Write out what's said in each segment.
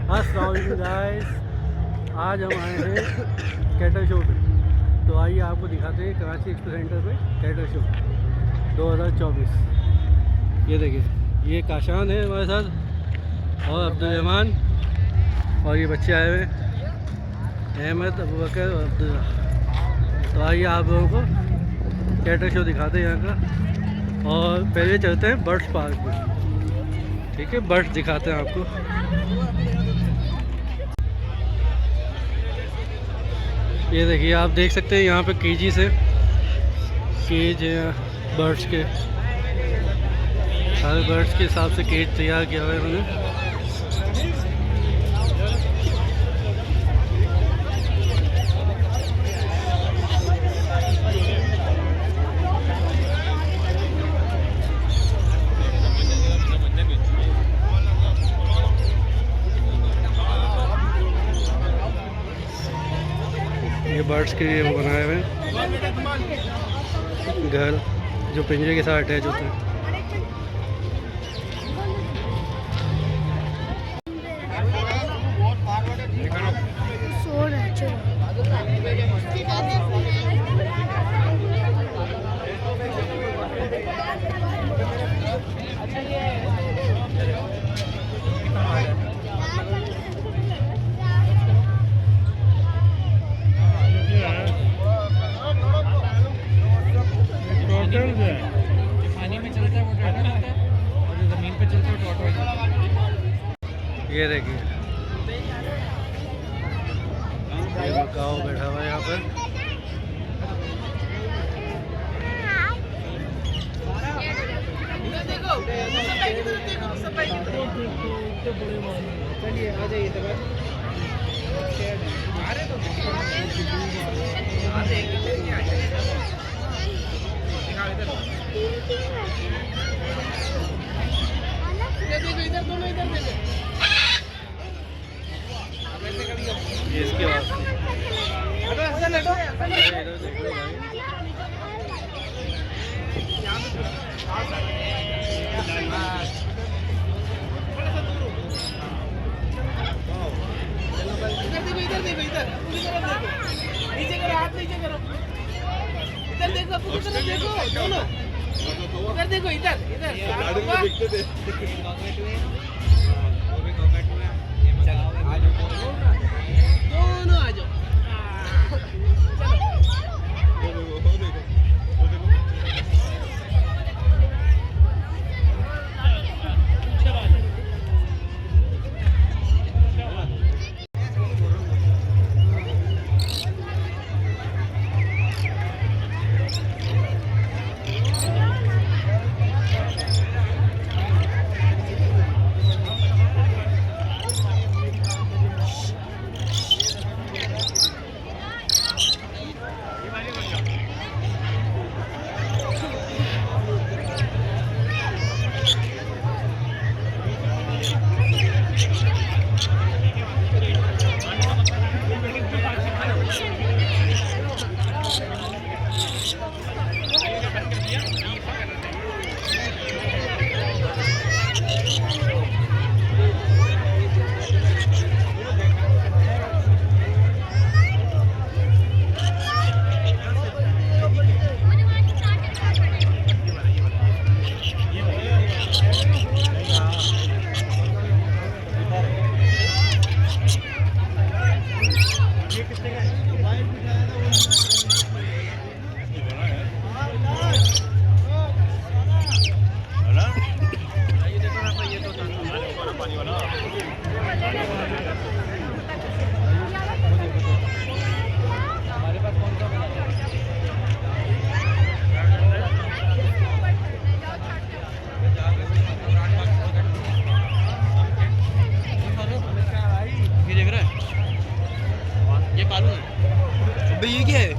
अस्सलाम वालेकुम गाइस, आज हम आए हैं कैटर शो पे। तो आइए आपको दिखाते हैं कराची एक्सपो सेंटर पे कैटर शो 2024। ये देखिए, ये काशान है हमारे साथ और अब्दुल रहमान, और ये बच्चे आए हुए हैं अहमद, अबू बकर और अब्दुल्ला। तो आइए आप लोगों को कैटर शो दिखाते हैं यहाँ का। और पहले चलते हैं बर्ड्स पार्क में, ठीक है, बर्ड्स दिखाते हैं आपको। ये देखिए, आप देख सकते हैं यहाँ पे केजीज है, केज है बर्ड्स के, सारे बर्ड्स के हिसाब से केज तैयार किया हुआ है उन्होंने। ये बर्ड्स के लिए वो बनाए हुए हैं घर, जो पिंजरे के साथ अटैच होते हैं। पानी में चलता है वो टर्टल होता है, और जो ज़मीन पे चलता है वो टॉर्टोइज होता है। ये देखिए, ये मकाओ बैठा हुआ है यहाँ पर। चलिए आ जाइए तो ये इसकी आवाज़ नीचे करो, हाथ नीचे करो, इधर देखो, देखो दोनों, इधर देखो, इधर दोनों आ जाओ। अबे ये क्या है?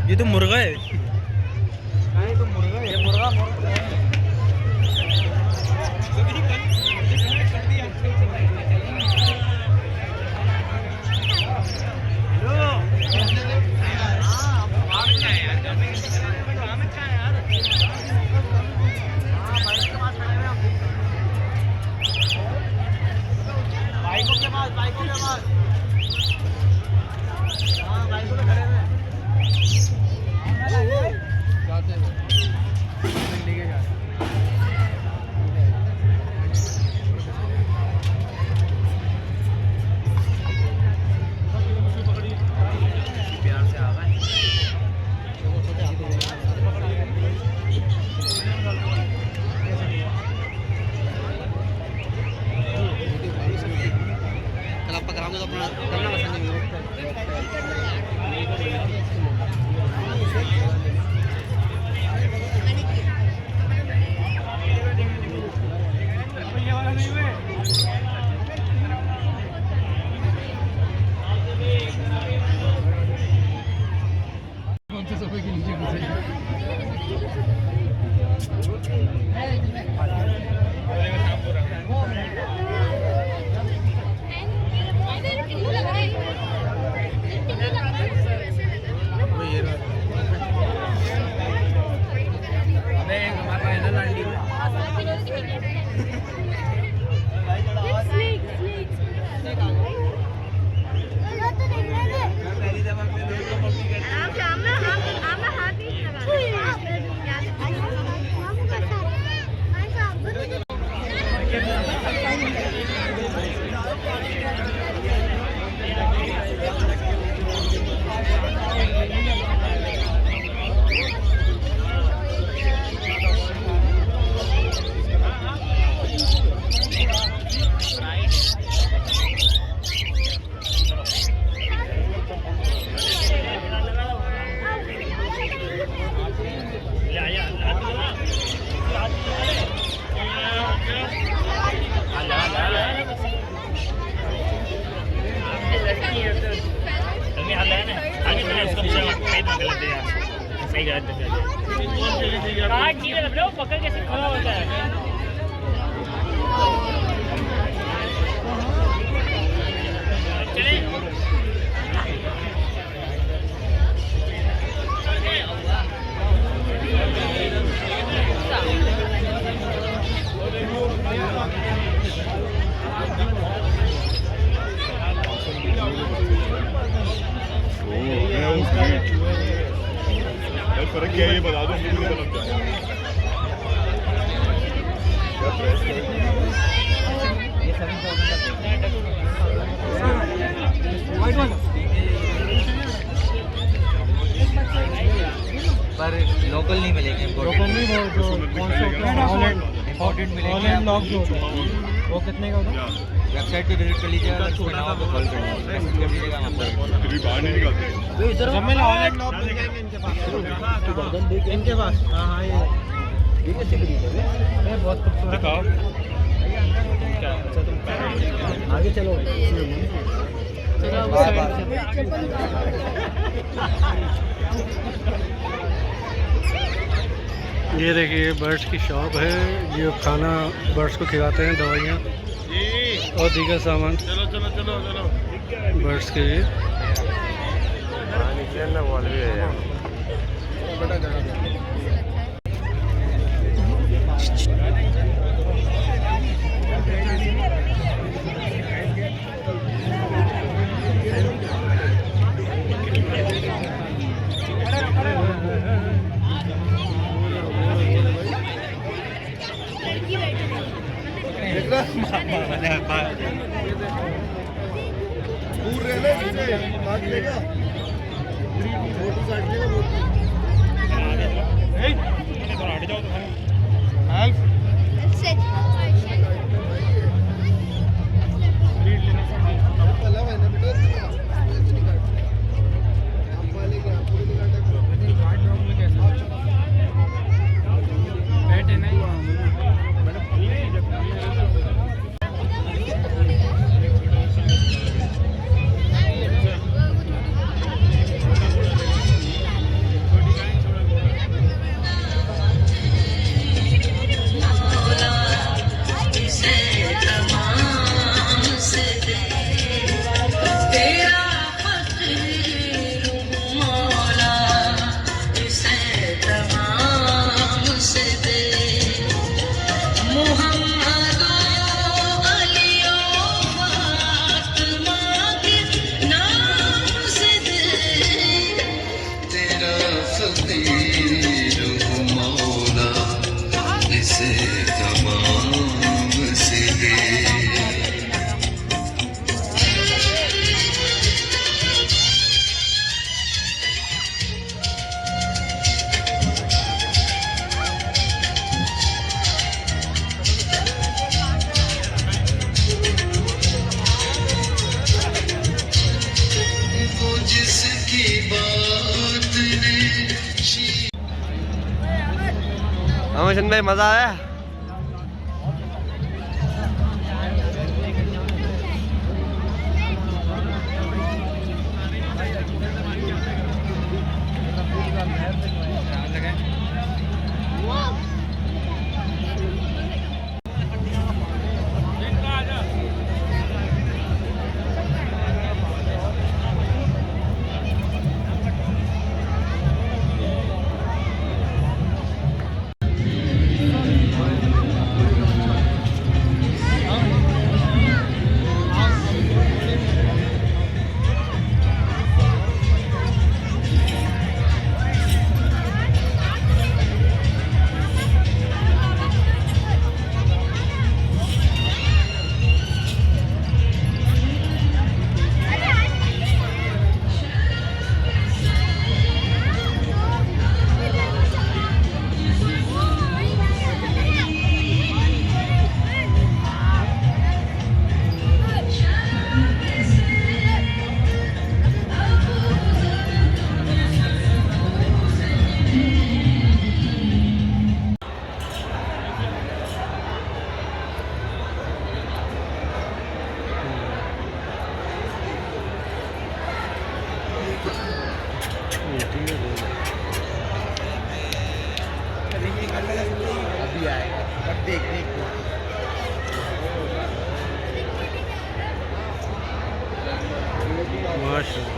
ये तो मुर्गा है। ये तो मुर्गा है, ये मुर्गा पकड़ के खड़ा होता है। फर्क क्या है ये बता दो, मुझे नहीं लगता है। पर लोकल नहीं मिलेंगे, लोकल नहीं, वो जो इम्पोर्टेंट मिलेंगे। ऑनलाइन लॉक जो होता है वो कितने का होता है? वेबसाइट पे विजिट कर लीजिएगा, अगर छोटा हो तो कॉल कर लीजिएगा, हम आपको फिर भी बाहर नहीं निकलते। ऑनलाइन लॉक मिल जाएंगे इनके पास। इनके पास हाँ हाँ, ये बहुत खूबसूरत। दिखाओ। अच्छा तुम आगे चलो। ये देखिए बर्ड्स की शॉप है, ये खाना बर्ड्स को खिलाते हैं, दवाइयाँ और दीगर सामान चलो चलो चलो चलो। बर्ड्स के लिए। दूर रहने से काट लेगा, फोटो काट लेगा। हट जाओ तो हेल्प से फंक्शन में मजा आया। अभी आएगा पर देखने को माशाल्लाह।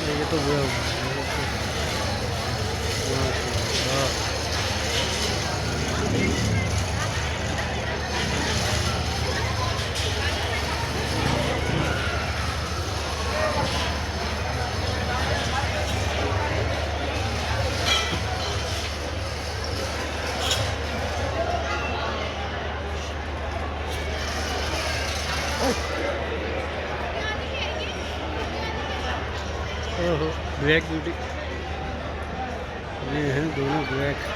ये तो वो ब्लैक ब्यूटी, ये हैं दोनों ब्लैक।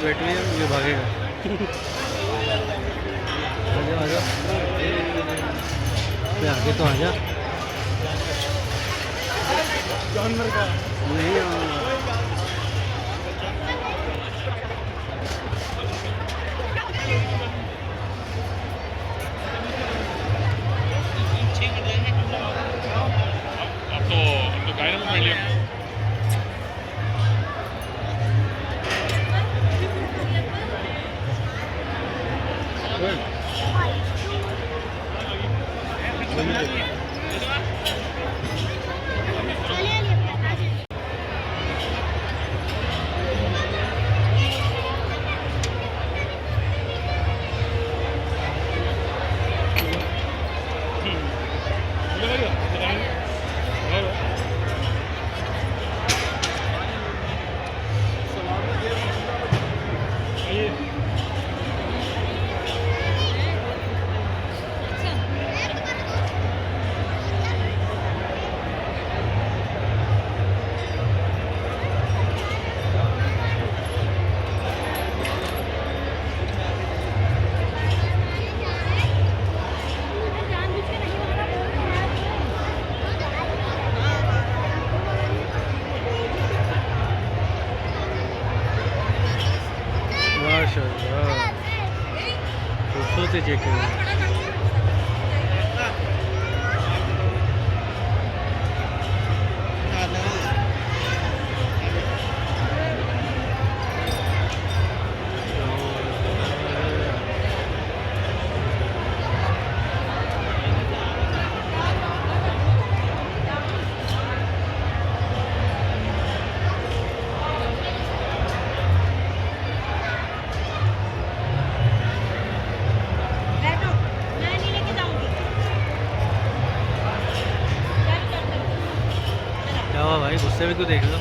बैठी हुई है, ये भागेगा। आजा आजा, आगे तो आजा। जानवर का नहीं अब तो गाय में पड़ लिया। माशाल्लाह, खूबसूरत जैकेट है। क्या हुआ भाई, गुस्से में क्यों देख रहे हो?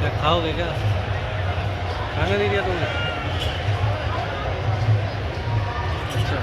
क्या खाओगे क्या? खाना नहीं दिया तुमने? अच्छा,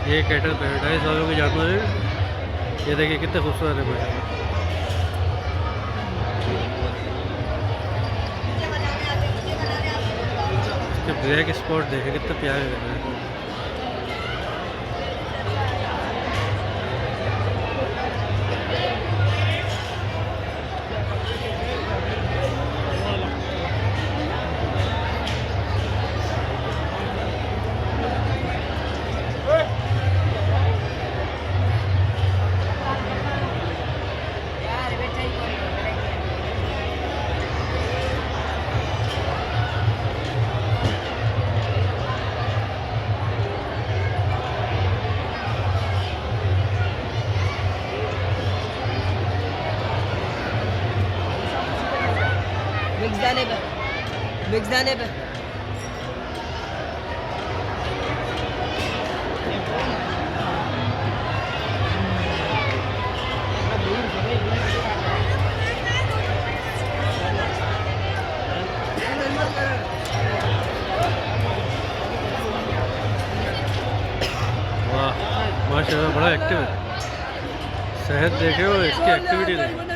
ये कैटल पैराडाइज वालों के जानवर है। ये देखिए कितने खूबसूरत है भाई। इसके ब्लैक स्पॉट देखे कितने प्यारे लग रहे हैं। मिक्स दाने पे वाह माशाल्लाह बड़ा एक्टिव है। सेहत देखे हो इसकी एक्टिविटी देखे।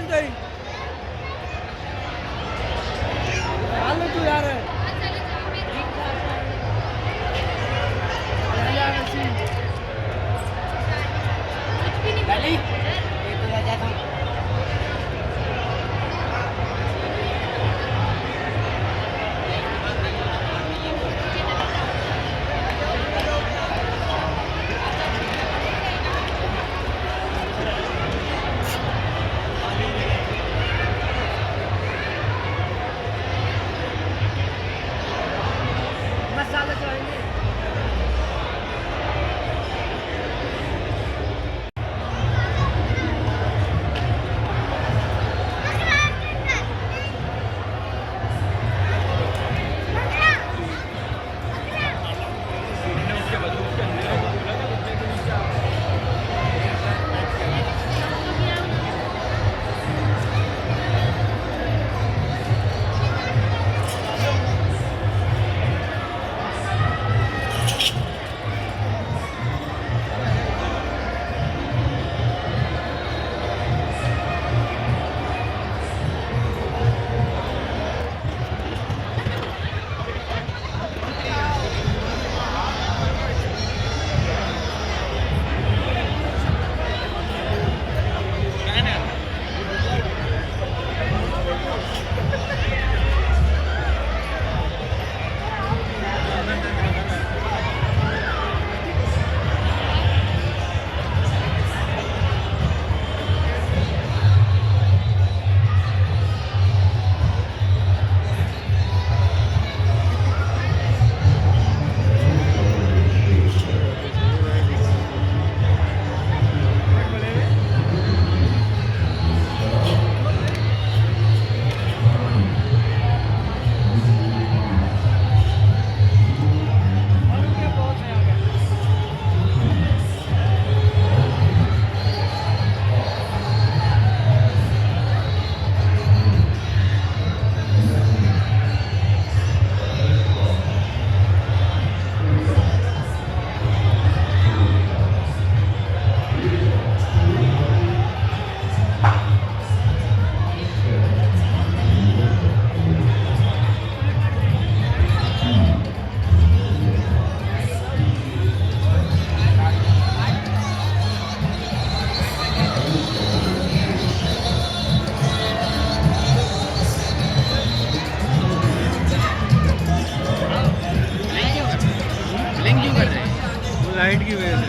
लाइट की वजह से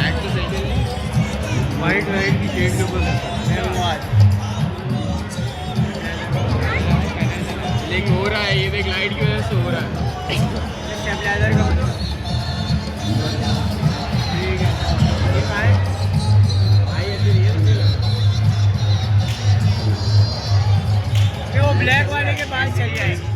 ऐड तो सही चल रही है। वाइट लाइट की शेड के ऊपर लेकिन हो रहा है ये देख लाइट की वजह से हो रहा है। स्टेबलाइजर का बता ठीक है ये आए आई ऐसे रियल वो ब्लैक वाले के पास चल जाएगी।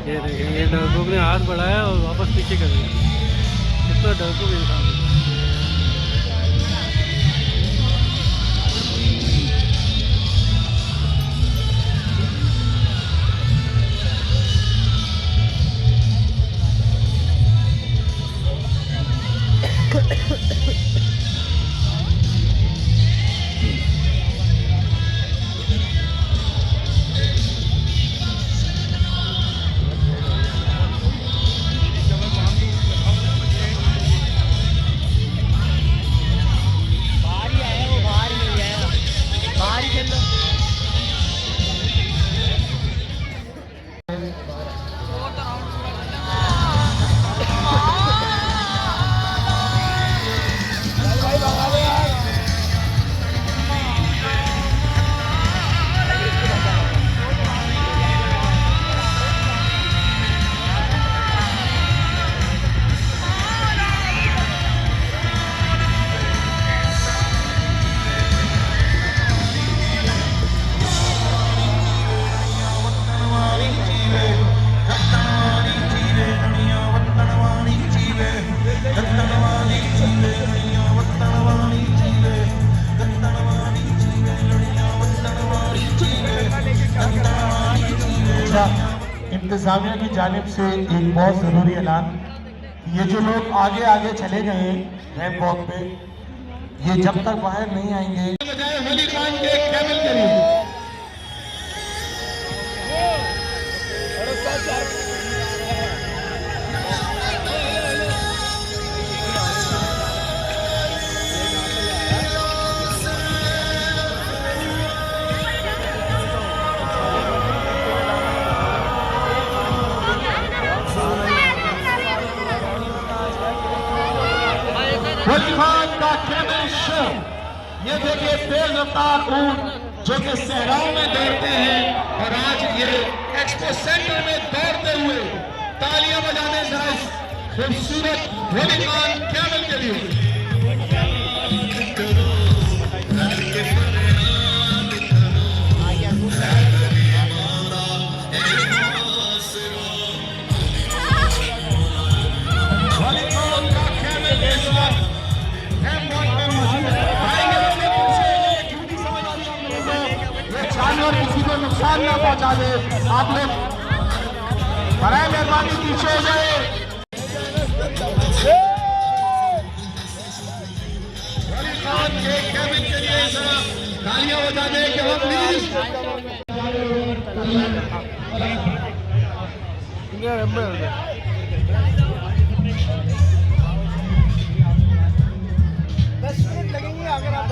ये देखें, ये डरपोक ने हाथ बढ़ाया और वापस पीछे कर दिया। कितना डरपोक इंसान है। इंतजामिया की जानिब से एक बहुत ज़रूरी ऐलान, ये जो लोग आगे आगे चले गए रैंप वॉक पे, ये जब तक बाहर नहीं आएंगे वली खान के कैमल के लिए वली खान का कैमल शो। ये देखिए तेज रफ्तार ऊंट जो कि सहराओं में दौड़ते हैं और आज ये एक्सपो सेंटर में दौड़ते हुए तालियां बजाने जरा इस खूबसूरत वली खान कैमल के लिए। और किसी को नुकसान ना पहुंचा दे, आप लोग बराए मेहरबानी पीछे हो जाए। वली खान के कैबिन के लिए तालियां बजा दें कि हम प्लीज लगेंगे अगर आप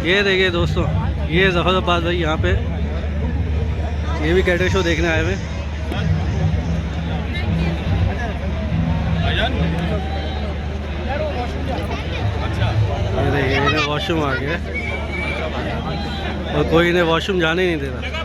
ये देखिए दोस्तों, ये जफरबाज भाई यहाँ पे, ये भी कैटल शो देखने आए हुए। ये देखिए इन्हें वॉशरूम आ गया और कोई इन्हें वॉशरूम जाने ही नहीं दे रहा।